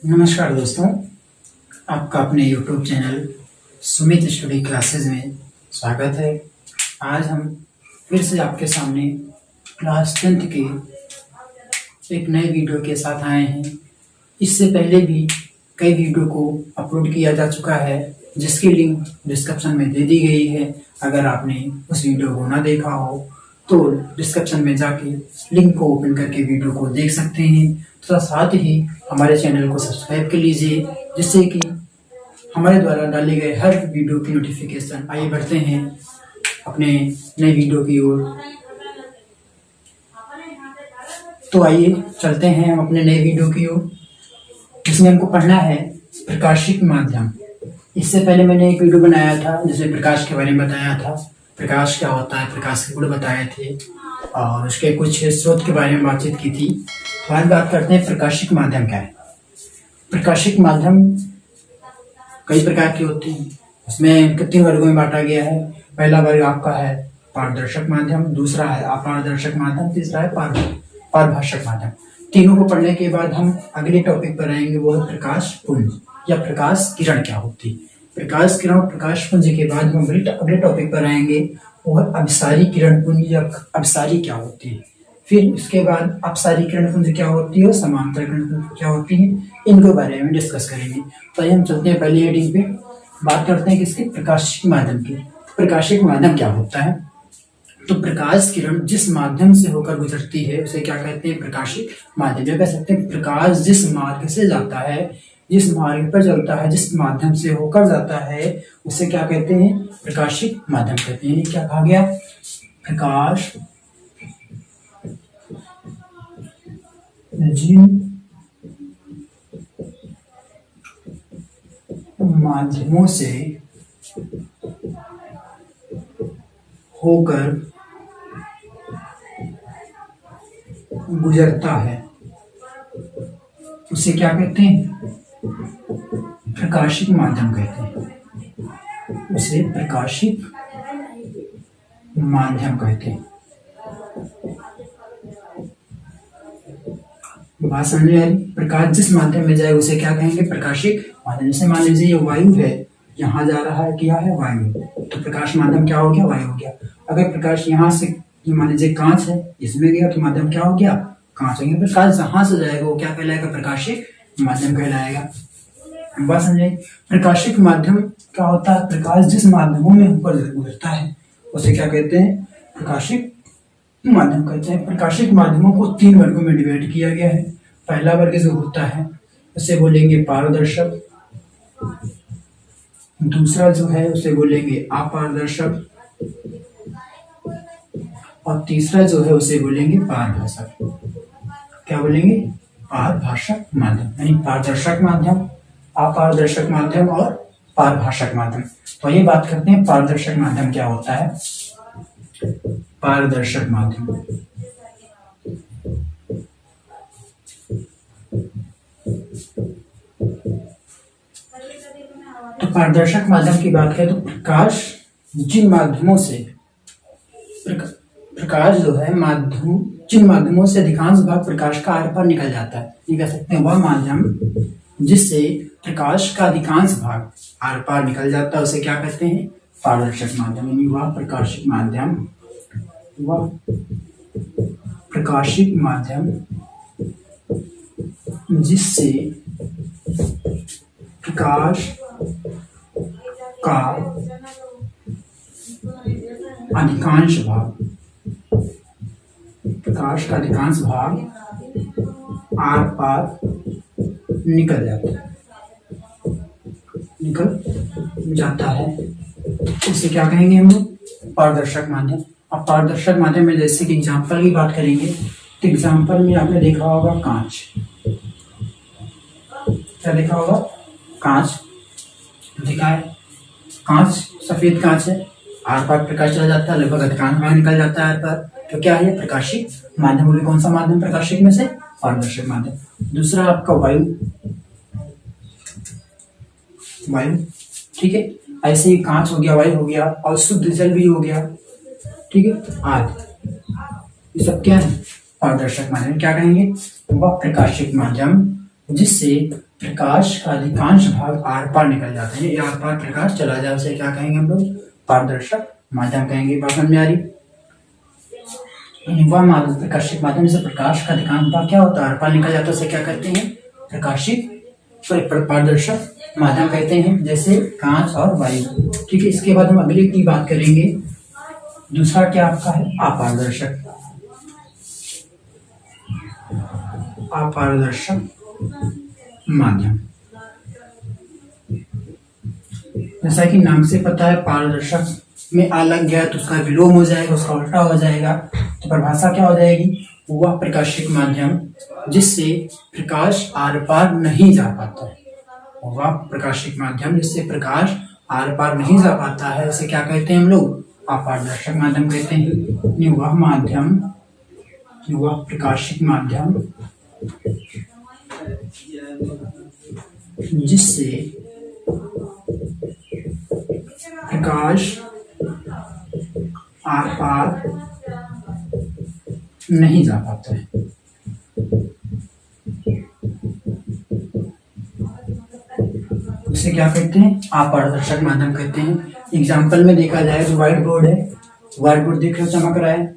नमस्कार दोस्तों, आपका अपने YouTube channel Sumit study classes में स्वागत है। आज हम फिर से आपके सामने क्लास 10th के एक नए वीडियो के साथ आए हैं। इससे पहले भी कई वीडियो को अपलोड किया जा चुका है, जिसकी लिंक डिस्क्रिप्शन में दे दी गई है। अगर आपने उस वीडियो को ना देखा हो तो डिस्क्रिप्शन में जाके लिंक को ओपन करके वीडियो को देख सकते हैं। तो साथ ही हमारे चैनल को सब्सक्राइब कर लीजिए, जिससे कि हमारे द्वारा डाले गए हर वीडियो की नोटिफिकेशन। आइए बढ़ते हैं अपने नए वीडियो की ओर। तो आइए चलते हैं हम अपने नए वीडियो की ओर, जिसमें हमको पढ़ना है प्रकाशिक माध्यम। इससे पहले मैंने एक वीडियो बनाया था जिसमें प्रकाश के बारे में बताया था, प्रकाश क्या होता है, प्रकाश के गुण बताए थे और उसके कुछ स्रोत के बारे में बातचीत की थी। तो आज बात करते हैं प्रकाशिक माध्यम क्या है। प्रकाशिक माध्यम कई प्रकार के होते हैं, उसमें 3 वर्गों में बांटा गया है। पहला वर्ग आपका है पारदर्शक माध्यम, दूसरा है अपारदर्शक माध्यम, तीसरा है पारभाषक माध्यम। तीनों को पढ़ने के बाद हम अगले टॉपिक पर आएंगे, वो है प्रकाश पुंज या प्रकाश किरण क्या होती है। प्रकाश किरण और प्रकाश पुंज के बाद हम अगले टॉपिक पर आएंगे, वो है अभिसारी किरण पुंज या अभिसारी क्या होती है। फिर इसके बाद अपसारी किरण पुंज क्या होती है और समांतर किरण पुंज क्या होती है, इनके बारे में डिस्कस करेंगे। तो आइए हम चलते हैं पहले हेडिंग पे, बात करते हैं किसकी, प्रकाशिक माध्यम की। प्रकाशिक माध्यम क्या होता है? तो प्रकाश किरण जिस माध्यम से होकर गुजरती है उसे क्या कहते हैं, प्रकाशिक माध्यम। या कह सकते हैं प्रकाश जिस मार्ग से जाता है, जिस मार्ग पर चलता है, जिस माध्यम से होकर जाता है, उसे क्या कहते हैं, प्रकाशिक माध्यम कहते हैं। क्या कहा गया, प्रकाश जिन माध्यमों से होकर गुजरता है उसे क्या कहते हैं, प्रकाशिक माध्यम कहते हैं। उसे प्रकाशिक माध्यम कहते हैं। बात समझ आ रही? प्रकाश जिस माध्यम में जाए उसे क्या कहेंगे, प्रकाशिक माध्यम। जैसे मान लीजिए ये वायु है, यहाँ जा रहा है, क्या है, वायु, तो प्रकाश माध्यम क्या हो गया, वायु हो गया। अगर प्रकाश यहाँ से, मान लीजिए कांच है, इसमें गया तो माध्यम क्या हो गया, कांच हो गया। प्रकाश जहां से जाएगा वो क्या कहलाएगा, प्रकाशिक माध्यम कहलाएगा। बात समझे? प्रकाशिक माध्यम क्या होता है, प्रकाश जिस माध्यमों में होकर गुजरता है उसे क्या कहते हैं, प्रकाशिक माध्यम कहते हैं। प्रकाशिक माध्यमों को 3 वर्गों में डिवाइड किया गया है। पहला वर्ग जो होता है उसे बोलेंगे पारदर्शक, दूसरा जो है उसे बोलेंगे अपारदर्शक और तीसरा जो है उसे बोलेंगे पारभाषक। क्या बोलेंगे, पारभाषक माध्यम, यानी पारदर्शक माध्यम, अपारदर्शक माध्यम और पारभाषक माध्यम। तो ये बात करते हैं पारदर्शक माध्यम क्या होता है। पारदर्शक माध्यम तो पारदर्शक माध्यम की बात करें तो प्रकाश जिन माध्यमों से, प्रकाश जो है माध्यम, जिन माध्यमों से अधिकांश भाग प्रकाश का आर पार निकल जाता है, ये कह सकते हैं वह माध्यम जिससे प्रकाश का अधिकांश भाग आर पार निकल जाता है उसे क्या कहते हैं, पारदर्शक माध्यम। यानी वह प्रकाशिक माध्यम, वह प्रकाशिक माध्यम जिससे प्रकाश का अधिकांश भाग, प्रकाश का अधिकांश भाग आर पार निकल जाता है उसे क्या कहेंगे हम लोग, पारदर्शक माध्यम। अब पारदर्शक माध्यम में जैसे कि एग्जाम्पल की बात करेंगे तो एग्जाम्पल में आपने देखा होगा कांच, क्या देखा होगा, कांच देखा है। कांच सफेद कांच है, आर पार प्रकाश चला जाता है, लगभग अधिकांश भाग निकल जाता है आर पार, तो क्या है, प्रकाशिक माध्यम हो गया। कौन सा माध्यम प्रकाशिक में से, पारदर्शक माध्यम। दूसरा आपका वायु, वायु, ठीक है। ऐसे ही कांच हो गया, वायु हो गया और शुद्ध जल भी हो गया, ठीक है, आदि, ये सब क्या है, पारदर्शक माध्यम। क्या कहेंगे, वह प्रकाशिक माध्यम जिससे प्रकाश का अधिकांश भाग आर पार निकल जाता है, आर पार प्रकाश चला जाए उसे क्या कहेंगे हम लोग? पारदर्शक माध्यम कहेंगे। बात समझ में आ रही? वह माध्यम प्रकाशिक माध्यम से प्रकाश का अधिकांश भाग क्या होता है? आर पार निकल जाता है, उसे क्या कहते हैं? प्रकाशिक पारदर्शक माध्यम कहते हैं, जैसे कांच और वायु। ठीक है, इसके बाद हम अगले की बात करेंगे। दूसरा क्या आपका है? अपारदर्शक। अपारदर्शक माध्यम, जैसा कि नाम से पता है पारदर्शक में आ लग गया तो उसका विलोम हो जाएगा, उसका उल्टा हो जाएगा, तो परिभाषा क्या हो जाएगी? वह प्रकाशिक माध्यम जिससे प्रकाश आर पार नहीं जा पाता है। वह प्रकाशिक माध्यम जिससे प्रकाश आर पार नहीं जा पाता है उसे क्या कहते हैं हम लोग? अपारदर्शक माध्यम कहते हैं। वह माध्यम, वह प्रकाशिक माध्यम जिससे प्रकाश आर पार नहीं जा पाता है। इसे क्या कहते हैं? अपारदर्शक माध्यम कहते हैं। एग्जाम्पल में देखा जाए तो व्हाइट बोर्ड है, व्हाइट बोर्ड देख रहे हो चमक रहा है,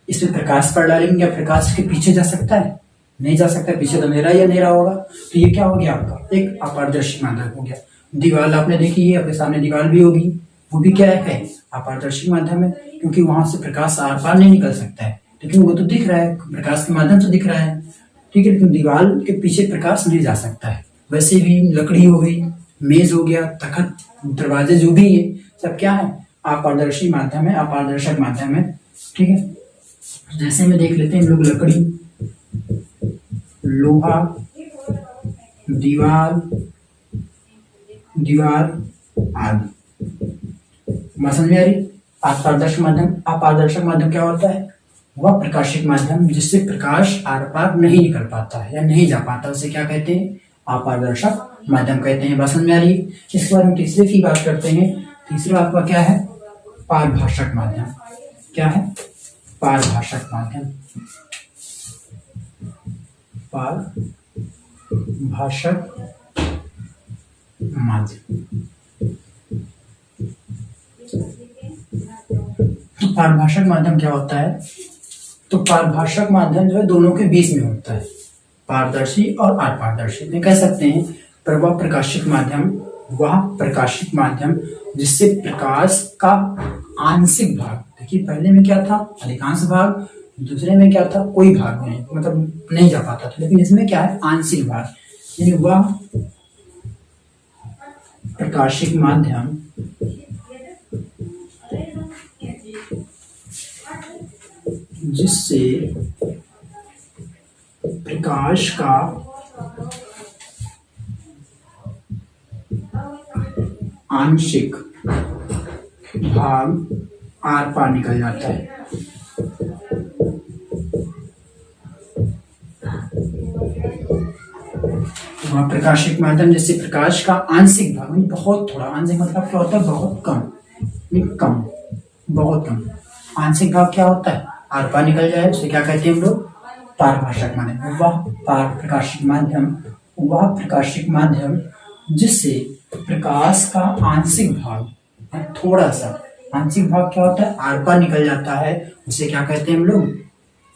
इसमें प्रकाश पड़ रहा है, लेकिन क्या प्रकाश के पीछे जा सकता है? नहीं जा सकता, पीछे तो अंधेरा ही अंधेरा होगा। तो ये क्या हो गया आपका? एक अपारदर्शी माध्यम हो गया। दीवार आपने देखी है, आपके सामने दीवार भी होगी, वो भी क्या है? अपारदर्शी माध्यम है, क्योंकि वहां से प्रकाश आर पार नहीं निकल सकता है, लेकिन वो तो दिख रहा है, प्रकाश के माध्यम से दिख रहा है। ठीक है, लेकिन दीवार के पीछे प्रकाश नहीं जा सकता है। वैसे भी लकड़ी हो गई, मेज हो गया, तखत, दरवाजे जो भी है सब क्या है? अपारदर्शी माध्यम है, अपारदर्शक माध्यम है। ठीक है, जैसे में देख लेते हैं हम लोग लकड़ी, लोहा, दीवार आदि। समझ में आ रही? अपारदर्शक माध्यम, अपारदर्शक माध्यम क्या होता है? वह प्रकाशिक माध्यम जिससे प्रकाश आर पार नहीं निकल पाता है या नहीं जा पाता, उसे क्या कहते हैं? अपारदर्शक माध्यम कहते हैं। समझ में आ रही? इसके बाद हम तीसरे की बात करते हैं। तीसरा आपका क्या है? पारभाषक माध्यम। क्या है? पारभाषक माध्यम। पारभाषक माध्यम। तो पारभाषक माध्यम क्या होता है? तो पारभाषक माध्यम जो है दोनों के बीच में होता है, पारदर्शी और अपारदर्शी में कह सकते हैं। पर वह प्रकाशिक माध्यम, वह प्रकाशिक माध्यम जिससे प्रकाश का आंशिक भाग, देखिए पहले में क्या था? अधिकांश भाग, दूसरे में क्या था? कोई भाग नहीं, मतलब नहीं जा पाता था, लेकिन इसमें क्या है? आंशिक भाग। यानी वह प्रकाशिक माध्यम जिससे प्रकाश का आंशिक भाग आर पार निकल जाता है। वह प्रकाशिक माध्यम जिससे प्रकाश का आंशिक भाग, बहुत थोड़ा, आंशिक मतलब क्या होता है? बहुत कम, कम, बहुत कम। आंशिक भाग क्या होता है? आर पार निकल जाए, उसे क्या कहते हैं हम लोग? पारभाषक माध्यम। वह प्रकाशिक माध्यम जिससे प्रकाश का आंशिक भाग, थोड़ा सा आंशिक भाग क्या होता है? आर पार निकल जाता है, उसे क्या कहते हैं हम लोग?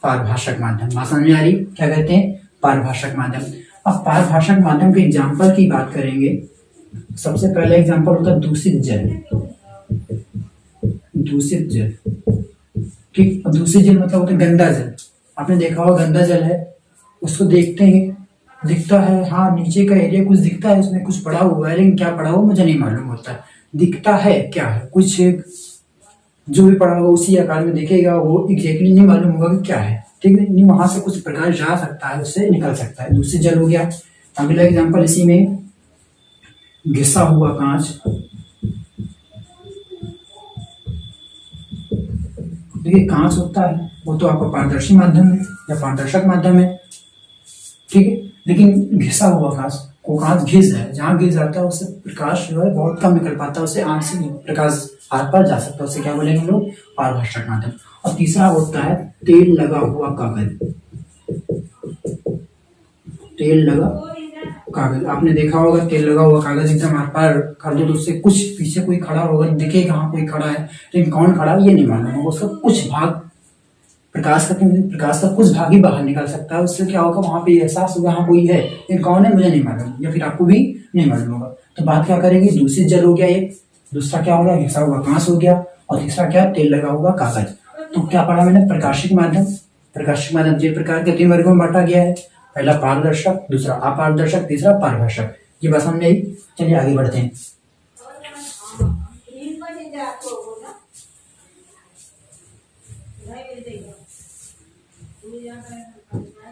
पारभाषक माध्यम। समझ में आ रही? क्या कहते हैं? पारभाषक माध्यम। अब पारभाषक माध्यम के एग्जाम्पल की बात करेंगे। सबसे पहले एग्जाम्पल होता है दूषित जल। दूषित जल, ठीक, दूषित जल मतलब होता है गंदा जल। आपने देखा होगा गंदा जल है, उसको देखते हैं, दिखता है, हाँ नीचे का एरिया कुछ दिखता है, उसमें कुछ पड़ा हुआ है, लेकिन क्या पड़ा हुआ मुझे नहीं मालूम होता है। दिखता है क्या है? कुछ जो भी पड़ा होगा उसी आकार में दिखेगा, वो एग्जैक्टली नहीं मालूम होगा कि क्या है। ठीक है, नहीं वहां से कुछ प्रकाश जा सकता है, उससे निकल सकता है, दूषित जल हो गया। अगला एग्जाम्पल इसी में घिसा हुआ कांच। देखिए कांच होता है वो तो आपका पारदर्शी माध्यम है या पारदर्शक माध्यम है, ठीक है, लेकिन घिसा हुआ कांच को, कांच घिस जाए, जहां घिस जाता है उससे प्रकाश जो है बहुत कम निकल पाता है, उससे आंशिक प्रकाश आर पार जा सकता है, उससे क्या बोलेंगे हम लोग? पारभाषक माध्यम। और तीसरा होता है तेल लगा हुआ कागज। तेल लगा कागज, आपने देखा होगा तेल लगा हुआ कागज एकदम आर पार कर दो तो उससे कुछ पीछे कोई खड़ा होगा, दिखेगा हाँ कोई खड़ा है, लेकिन कौन खड़ा है ये नहीं मालूम होगा। उसका कुछ भाग प्रकाश का कुछ भाग ही बाहर निकल सकता है। उससे क्या होगा, वहां पे एहसास होगा हाँ कोई है, लेकिन कौन है मुझे नहीं मालूम, या फिर आपको भी नहीं मालूम होगा। तो बात क्या करेंगे, दूषित जल हो गया एक, दूसरा क्या होगा घिसा हुआ कांच हो गया, और तीसरा क्या तेल लगा हुआ कागज। तो क्या पढ़ा मैंने, प्रकाशिक माध्यम। प्रकाशिक माध्यम 3 प्रकार के 3 वर्गों में बांटा गया है। पहला पारदर्शक, दूसरा अपारदर्शक, तीसरा पारभाषक। ये बात समझ आई। चलिए आगे बढ़ते हैं।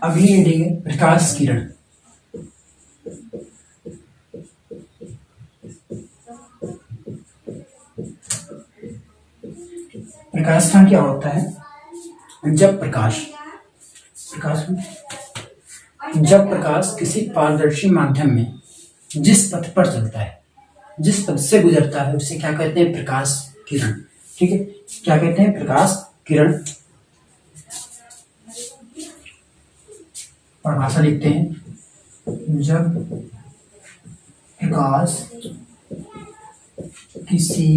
अगली हेडिंग है प्रकाश किरण। प्रकाश का क्या होता है, जब प्रकाश किसी पारदर्शी माध्यम में जिस पथ पर चलता है, जिस पथ से गुजरता है, उसे क्या कहते हैं, प्रकाश किरण। ठीक है, क्या कहते हैं, प्रकाश किरण। परिभाषा लिखते हैं, जब प्रकाश किसी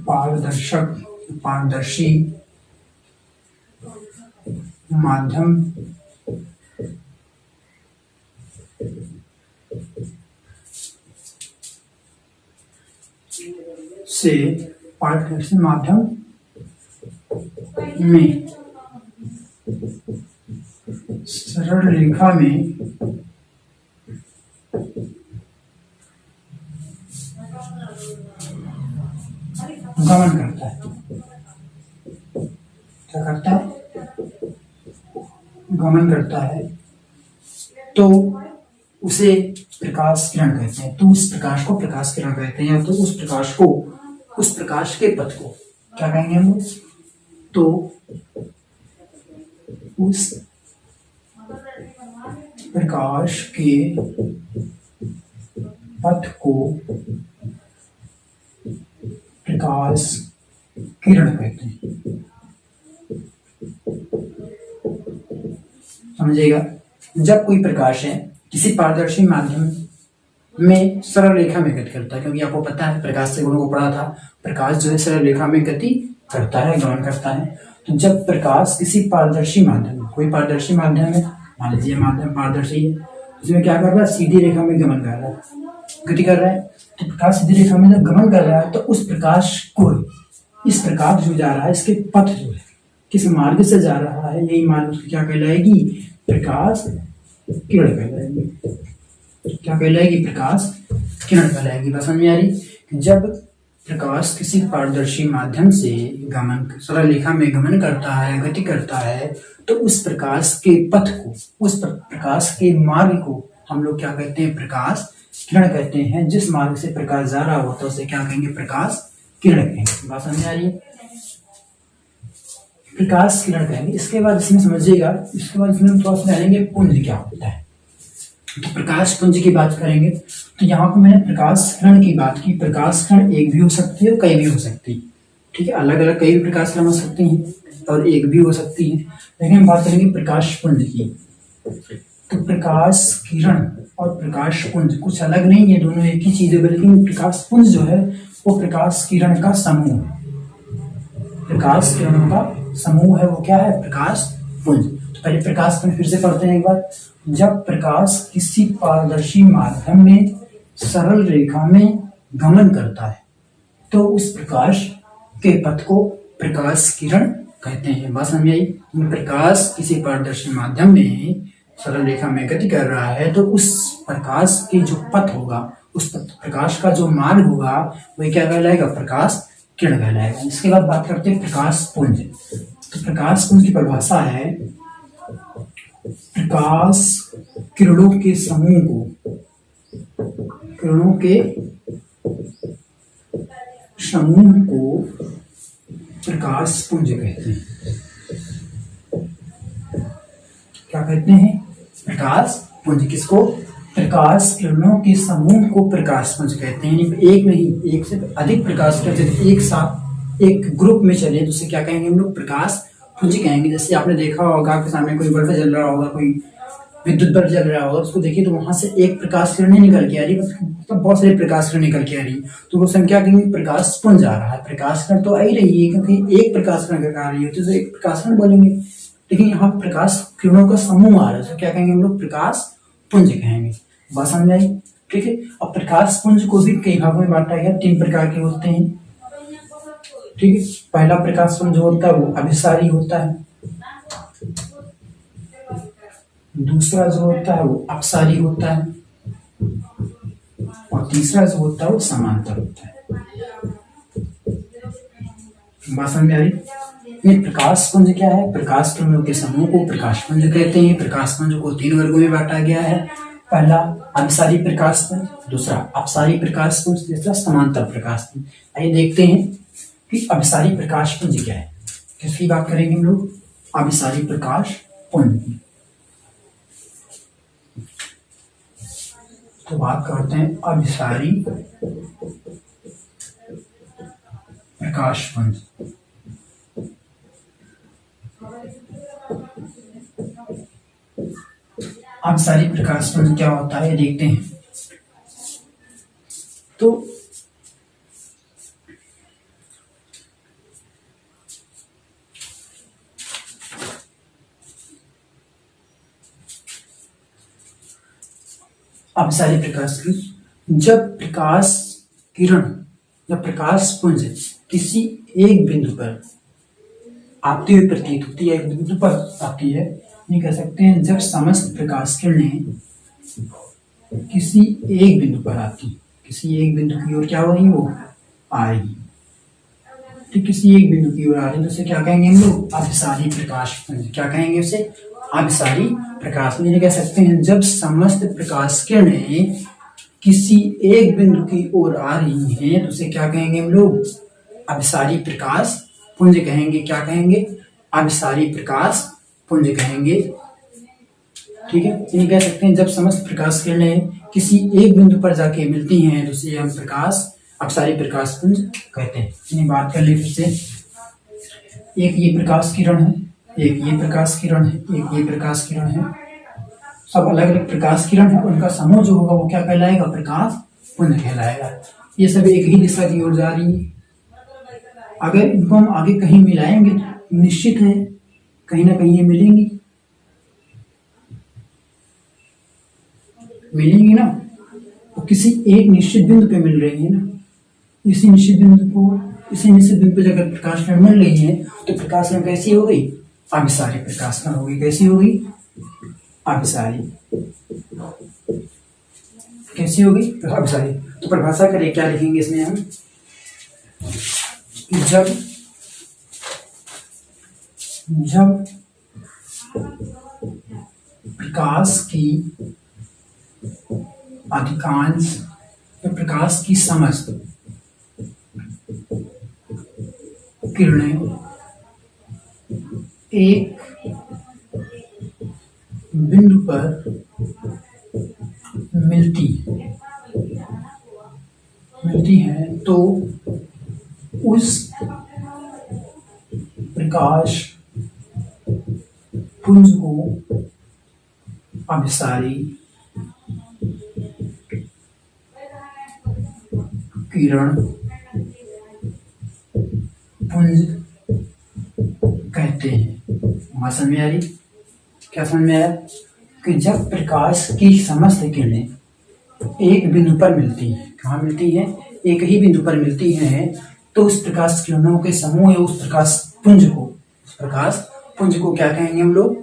पारदर्शी माध्यम से पारदर्शी माध्यम में सरल रेखा में गमन करता है। क्या करता है, गमन करता है, तो उसे प्रकाश किरण कहते हैं। तो उस प्रकाश को प्रकाश किरण कहते हैं, या तो उस प्रकाश के पथ को क्या कहेंगे हम लोग, तो उस प्रकाश के पथ को प्रकाश किरण कहते हैं। समझिएगा, जब कोई प्रकाश है किसी पारदर्शी माध्यम में सरल रेखा में गति करता है, क्योंकि आपको पता है प्रकाश से गुणों को पढ़ा था, प्रकाश जो है सरल रेखा में गति करता है, गमन करता है। तो जब प्रकाश किसी पारदर्शी माध्यम, कोई पारदर्शी माध्यम है, मान लीजिए माध्यम पारदर्शी है, उसमें क्या कर रहा है, सीधी रेखा में गमन कर रहा है, गति कर रहा है। तो प्रकाश सीधी रेखा में जब गमन कर रहा है, तो उस प्रकाश को, इस प्रकाश जो जा रहा है, इसके पथ जो है, किस मार्ग से जा रहा है, यही मार्ग उसकी क्या कहलाएगी, प्रकाश किरण कहलाएगी। क्या कहलाएगी, प्रकाश किरण कहलाएगी। बस समझ में आ रही। जब प्रकाश किसी पारदर्शी माध्यम से सरल रेखा में गमन करता है, गति करता है, तो उस प्रकाश के पथ को, उस प्रकाश के मार्ग को हम लोग क्या कहते हैं, प्रकाश किरण कहते हैं। जिस मार्ग से प्रकाश जा रहा होता है उसे क्या कहेंगे, प्रकाश किरण कहेंगे। बात समझ आ रही है, प्रकाश किरण कहेंगे। इसके बाद इसमें समझिएगा, इसके बाद इसमें थोड़ा सा जानेंगे पुंज क्या होता है। तो प्रकाश पुंज की बात करेंगे, तो यहाँ पर मैंने प्रकाश किरण की बात की। प्रकाश किरण एक भी हो सकती है और कई भी हो सकती है। ठीक है, अलग अलग कई भी प्रकाश किरण हो सकती हैं और एक भी हो सकती है, लेकिन हम बात करेंगे प्रकाश पुंज की। तो प्रकाश किरण और प्रकाश पुंज कुछ अलग नहीं है, दोनों एक ही चीज है, लेकिन प्रकाश पुंज जो है वो प्रकाश किरण का समूह है। प्रकाश किरणों का समूह है, वो क्या है, प्रकाश पुंज। तो पहले प्रकाश पुंज फिर से पढ़ते हैं एक बार। जब प्रकाश किसी पारदर्शी माध्यम में सरल रेखा में गमन करता है, तो उस प्रकाश के पथ को प्रकाश किरण कहते हैं। बात समझ आई। प्रकाश किसी पारदर्शी माध्यम में सरल रेखा में गति कर रहा है, तो उस प्रकाश की जो पथ होगा, उस प्रकाश का जो मार्ग होगा, वही क्या कहलाएगा, प्रकाश किरण कहलाएगा। इसके बाद बात करते हैं प्रकाश पुंज। तो प्रकाश पुंज की परिभाषा है, प्रकाश किरणों के समूह को, किरणों के समूह को प्रकाश पुंज कहते हैं। क्या कहते हैं, प्रकाश पुंज। किसको, प्रकाश किरणों के समूह को प्रकाश पुंज कहते हैं। एक नहीं, एक से अधिक प्रकाश किरण एक साथ एक ग्रुप में चले तो उसे क्या कहेंगे हम लोग, प्रकाश पुंज कहेंगे। जैसे आपने देखा होगा आपके सामने कोई बल्ब जल रहा होगा, कोई विद्युत बल्ब जल रहा होगा, उसको देखिए तो वहां से एक प्रकाश किरण नहीं निकल के आ रही, मतलब बहुत सारी प्रकाश किरण निकल के आ रही, तो वो संख्या कहेंगे प्रकाश पुंज आ रहा है। प्रकाश किरण तो आ ही रही है, क्योंकि एक प्रकाश किरण आ रही होती है तो एक प्रकाश किरण बोलेंगे, लेकिन यहाँ प्रकाश किरणों का समूह आ रहा है तो क्या कहेंगे हम लोग, प्रकाश पुंज कहेंगे। बात समझ आई? ठीक है। अब प्रकाश पुंज को भी कई भागों में बांटा गया, 3 प्रकार के होते हैं। ठीक है। पहला प्रकाश पुंज जो होता है वो अभिसारी होता है, दूसरा जो होता है वो अपसारी होता है, और तीसरा जो होता है वो समांतर होता है। बात समझ में आ रही? ये प्रकाश पुंज क्या है? प्रकाश किरणों के समूह को प्रकाश पुंज कहते हैं। प्रकाश पुंज को 3 वर्गों में बांटा गया है। पहला अभिसारी प्रकाश पुंज, दूसरा अपसारी प्रकाश पुंज, तीसरा समांतर प्रकाश पुंज। आइए देखते हैं कि अभिसारी प्रकाश पुंज क्या है। किसकी बात करेंगे हम लोग? अभिसारी प्रकाश पुंज की। तो बात करते हैं अभिसारी प्रकाश पुंज। अभिसारी प्रकाश पुंज क्या होता है देखते हैं। तो अभिसारी प्रकाश पुंज, जब प्रकाश किरण या प्रकाश पुंज किसी एक बिंदु पर आती हुई प्रतीत होती है, एक बिंदु पर आती है, नहीं कह सकते हैं जब समस्त प्रकाश किरणें किसी एक बिंदु पर आती, किसी एक बिंदु की ओर क्या हो रही, वो आ रही, तो किसी एक बिंदु की ओर आ रही, तो उसे क्या कहेंगे हम लोग? अभिसारी प्रकाश पुंज। क्या कहेंगे उसे? अभिसारी प्रकाश पुंज। कह सकते हैं जब समस्त प्रकाश किरणें किसी एक बिंदु की ओर आ रही हैं तो उसे क्या कहेंगे हम लोग? अभिसारी प्रकाश पुंज कहेंगे। क्या कहेंगे? अभिसारी प्रकाश पुंज कहेंगे। ठीक है। ये कह सकते हैं जब समस्त प्रकाश किरणें किसी एक बिंदु पर जाके मिलती हैं तो उसे हम प्रकाश अपसारी प्रकाश पुंज कहते हैं। इन्हें बात कर ले फिर से। एक ये प्रकाश किरण है, एक ये प्रकाश किरण है, एक ये प्रकाश किरण है, सब अलग अलग प्रकाश किरण है, उनका समूह जो होगा वो क्या कहलाएगा? प्रकाश पुंज कहलाएगा। ये सब एक ही दिशा की ओर जा रही है। अगर इनको हम आगे कहीं मिलाएंगे तो निश्चित है कहीं ना कहीं ये मिलेंगी, मिलेंगी ना, तो किसी एक निश्चित बिंदु पे मिल रही है ना, इसी निश्चित बिंदु पे अगर प्रकाश किरण मिल रही है तो प्रकाश किरण कैसी हो गई? अभिसारी प्रकाश किरण हो गई। कैसी हो गई? अभिसारी। कैसी हो गई? अभिसारी। तो परिभाषा करें, क्या लिखेंगे इसमें हम? जब प्रकाश की अधिकांश या प्रकाश की समस्त किरणें एक बिंदु पर मिलती हैं तो उस प्रकाश पुंज को अभिसारी किरण पुंज कहते हैं। समझ में आ रही? क्या समझ में आया? कि जब प्रकाश की समस्त किरणें एक बिंदु पर मिलती हैं, कहाँ मिलती हैं? एक ही बिंदु पर मिलती हैं, तो उस प्रकाश किरणों के समूह या उस प्रकाश पुंज को क्या कहेंगे हम लोग?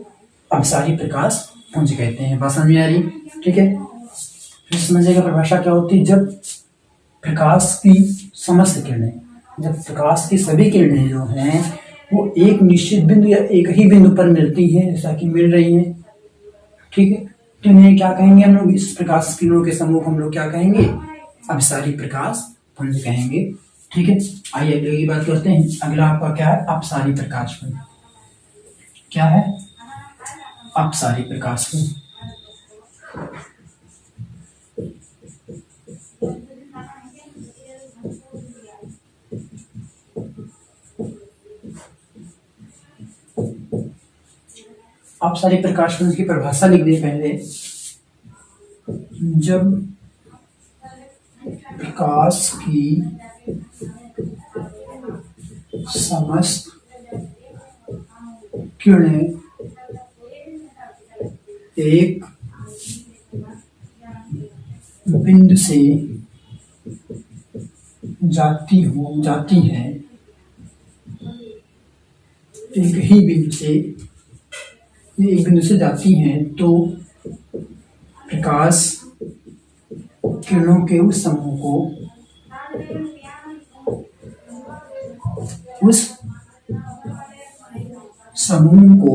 अभिसारी प्रकाश पुंज कहते हैं। बात समझ में आ रही? ठीक है। फिर समझिएगा परिभाषा क्या होती है। जब प्रकाश की समस्त किरणें, जब प्रकाश की सभी किरणें जो हैं वो एक निश्चित बिंदु या एक ही बिंदु पर मिलती हैं, जैसा कि मिल रही हैं, ठीक है, तो इन्हें क्या कहेंगे हम लोग? इस प्रकाश किरणों के समूह को हम लोग क्या कहेंगे? अभिसारी प्रकाश पुंज कहेंगे। ठीक है। आइए अगली बात करते हैं। अगला आपका क्या है? अपसारी प्रकाश पुंज। क्या है? अपसारी प्रकाश पुंज। आप सारे प्रकाश पुंज की परिभाषा लिख दें पहले। जब प्रकाश की समस्त किरणें एक बिंदु से जाती हैं, एक बिंदु से जाती हैं, तो प्रकाश किरणों के उस समूह को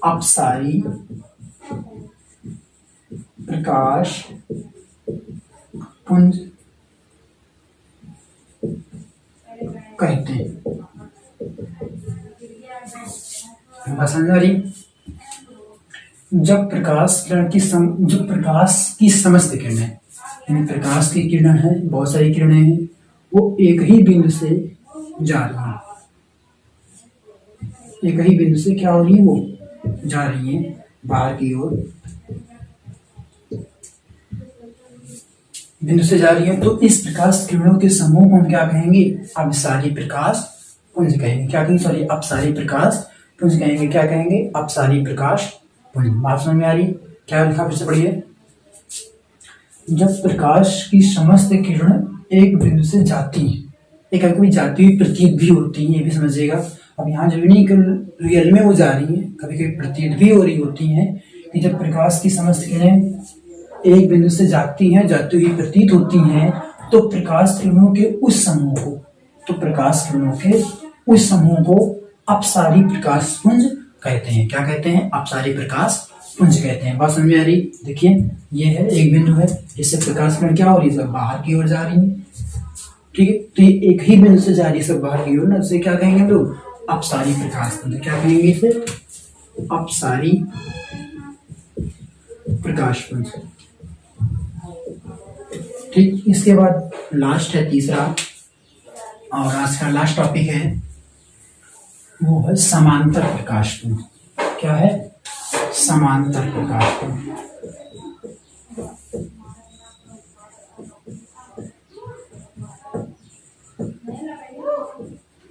अपसारी प्रकाश पुंज कहते हैं। समझ आ रही? जब प्रकाश की समस्त किरणें, यानी प्रकाश की किरण है, बहुत सारी किरणें हैं, वो एक ही बिंदु से जा रही हैं, एक ही बिंदु से क्या हो रही है, वो जा रही हैं बाहर की ओर, बिंदु से जा रही है। तो इस प्रकाश किरणों के समूह को हम क्या कहेंगे? अपसारी प्रकाश पुंज कहेंगे। क्या कहेंगे? सॉरी, अपसारी प्रकाश पुंज कहेंगे। क्या कहेंगे? अपसारी प्रकाश पुंज। बात समझ में आ रही? क्या लिखा फिर से पढ़िए। जब प्रकाश की समस्त किरण एक बिंदु से जाती है, एक कभी जाती हुई प्रतीत भी होती है, ये भी समझिएगा। अब यहाँ जरूरी नहीं कि रियल में वो जा रही है, कभी कभी प्रतीत भी हो रही होती है कि जब प्रकाश की समस्त किरणें एक बिंदु से जाती हुई प्रतीत होती हैं, तो प्रकाश किरणों के उस समूह को अपसारी प्रकाश पुंज कहते हैं। क्या कहते हैं? अपसारी प्रकाश पुंज कहते हैं। बात समझ में आ रही? देखिए, ये है एक बिंदु है, इससे प्रकाश किरण क्या हो रही है? सब बाहर की ओर जा रही है। ठीक है, तो ये एक ही बिंदु से जा रही है सब बाहर की ओर ना, इसे क्या कहेंगे हम लोग? अपसारी प्रकाश पुंज। क्या कहेंगे इसे? अपसारी प्रकाश पुंज। ठीक, इसके बाद लास्ट है तीसरा, और आज का लास्ट टॉपिक है, वो है समांतर प्रकाश पुंज। क्या है? समांतर प्रकाश पुंज।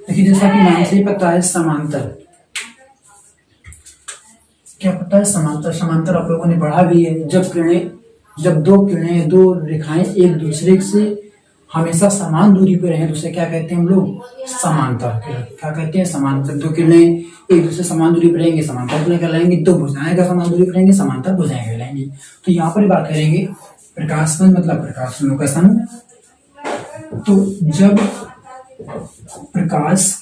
देखिए, जैसा कि नाम से ही पता है, समांतर क्या पता है? समांतर आप लोगों ने पढ़ा भी है। जब दो रेखाएं एक दूसरे से हमेशा समान दूरी पर रहें, तो उसे क्या कहते हैं हम लोग? समांतर। क्या कहते हैं? समांतर। दो किरणें एक दूसरे से समान दूरी पर रहेंगे, समांतर किरणें कहलाएंगी। दो भुजाएं का समान दूरी पर रहेंगे, समांतर भुजाएं कहलाएंगी। तो यहाँ पर बात करेंगे प्रकाश पुंज मतलब प्रकाश किरणों का समूह। तो जब प्रकाश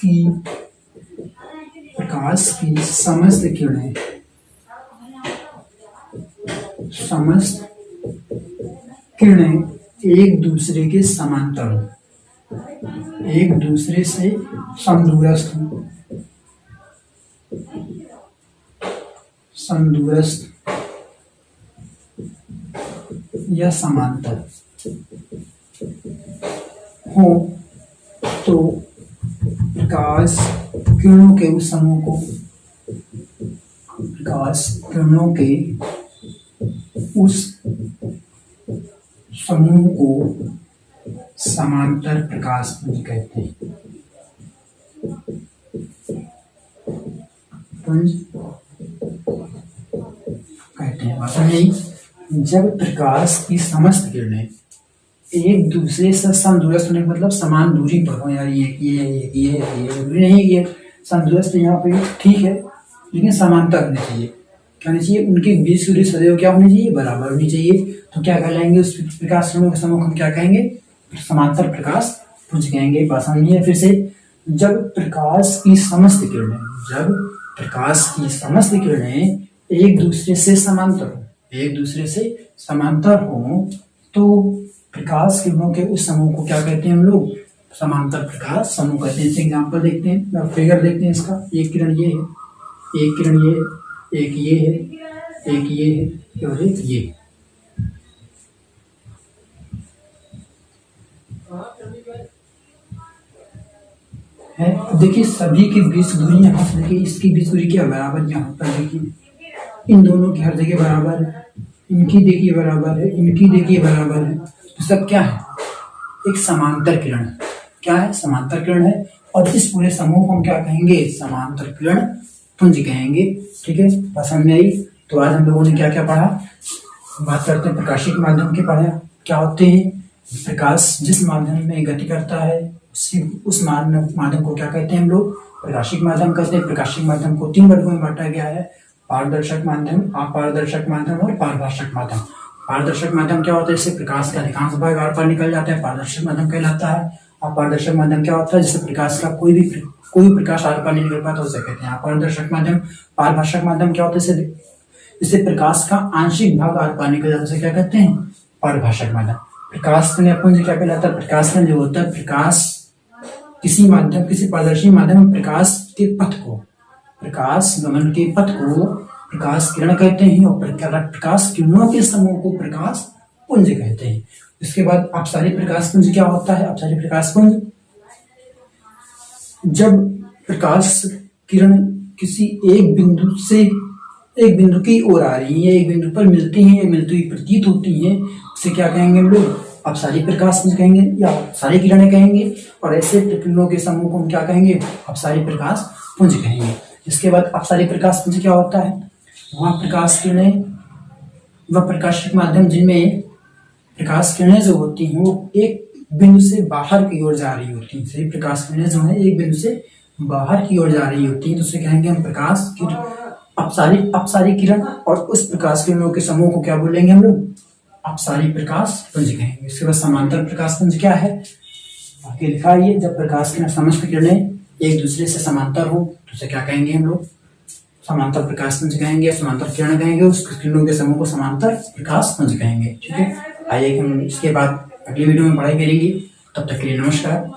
की समस्त किरणें एक दूसरे के समांतर हो, एक दूसरे से समदूरस्थ या समांतर हो, तो प्रकाश किरणों के उस समूह को समांतर प्रकाश पुंज कहते हैं। जब प्रकाश की समस्त किरणें एक दूसरे से समदूरस्थ होने का मतलब समान दूरी पर हो, यार ये नहीं, ये समदूरस्थ यहाँ पे ठीक है, लेकिन समांतर होने चाहिए। क्या होनी चाहिए? उनके बीच की दूरी सदैव क्या होनी चाहिए? बराबर होनी चाहिए। तो क्या कहलाएंगे उस प्रकाश किरणों के समूह को? हम क्या कहेंगे? समांतर प्रकाश पुंज कहेंगे। आसान है फिर से। जब प्रकाश की समस्त किरणें एक दूसरे से समांतर हो, तो प्रकाश किरणों के उस समूह को क्या कहते हैं हम लोग? समांतर प्रकाश समूह कहते हैं। एग्जाम्पल देखते हैं, फिगर देखते हैं इसका। एक किरण ये है, एक किरण ये है, एक ये है, एक ये है और एक ये। है। अब देखिए सभी के बीच दूरी यहाँ से देखिए, इसकी बीच दूरी क्या बराबर, यहाँ पर देखिए इन दोनों की हर जगह बराबर है, इनकी देखिए बराबर है, इनकी देखिए बराबर है। तो सब क्या है, एक समांतर किरण। क्या है, समांतर किरण है। और इस पूरे समूह को हम क्या कहेंगे, समांतर किरण पुंज कहेंगे। ठीक है, बात समझ में आई। तो आज हम लोगों ने क्या क्या पढ़ा, बात करते हैं प्रकाशिक माध्यम के पढ़ा। क्या होते हैं, प्रकाश जिस माध्यम में गति करता है उस माध्यम को क्या कहते हैं हम लोग, प्रकाशिक माध्यम कहते हैं। प्रकाशिक माध्यम को 3 वर्गों में बांटा गया है, पारदर्शक माध्यम, अपारदर्शक माध्यम और पारभाषक माध्यम। पारदर्शक माध्यम क्या होता है, इससे प्रकाश का अधिकांश भाग आर पार निकल जाता है, पारदर्शक माध्यम कहलाता है। अपारदर्शक माध्यम क्या होता है, जिससे प्रकाश का कोई भी प्रकाश आर पार नहीं निकल पाता, उसे कहते हैं अपारदर्शक माध्यम। पारभाषक माध्यम क्या होता है, इससे प्रकाश का आंशिक भाग आर पार निकल जाता है, उसे क्या कहते हैं, पारभाषक माध्यम। प्रकाश का पुंज क्या कहलाता है, प्रकाश का जो होता है, प्रकाश किसी माध्यम, किसी पारदर्शी माध्यम में प्रकाश के पथ को, प्रकाश गमन के पथ को प्रकाश किरण कहते हैं, और प्रकाश किरणों के समूह को प्रकाश पुंज कहते हैं। इसके बाद अपसारी प्रकाश पुंज क्या होता है, अपसारी प्रकाश पुंज जब प्रकाश किरण किसी एक बिंदु की ओर आ रही है, एक बिंदु पर मिलती हैं या मिलती हुई प्रतीत होती हैं, उसे क्या कहेंगे हम लोग, अपसारी प्रकाश पुंज कहेंगे या अपसारी किरणें कहेंगे। और ऐसे किरणों के समूह को हम क्या कहेंगे, अपसारी प्रकाश पुंज कहेंगे। इसके बाद अपसारी प्रकाश पुंज क्या होता है, वह प्रकाश किरणें, वह प्रकाशिक माध्यम जिनमें प्रकाश किरणें जो होती हैं वो एक बिंदु से बाहर की ओर जा रही होती हैं। सही प्रकाश किरणें जो है एक बिंदु से बाहर की ओर जा रही होती हैं, तो उसे कहेंगे हम प्रकाश किरण, अपसारी किरण। और उस प्रकाश किरणों के समूह को क्या बोलेंगे हम लोग, अपसारी प्रकाश पुंज कहेंगे। इसके बाद समांतर प्रकाश पुंज क्या है, आगे लिखा है, जब प्रकाश की समस्त किरणें एक दूसरे से समांतर हो तो उसे क्या कहेंगे हम लोग, समांतर प्रकाश पुंज कहेंगे, समांतर किरण कहेंगे, उस किरणों के समूह को समांतर प्रकाश पुंज कहेंगे। ठीक है, आइए हम इसके बाद अगली वीडियो में पढ़ाई करेंगे। तब तक के लिए नमस्कार।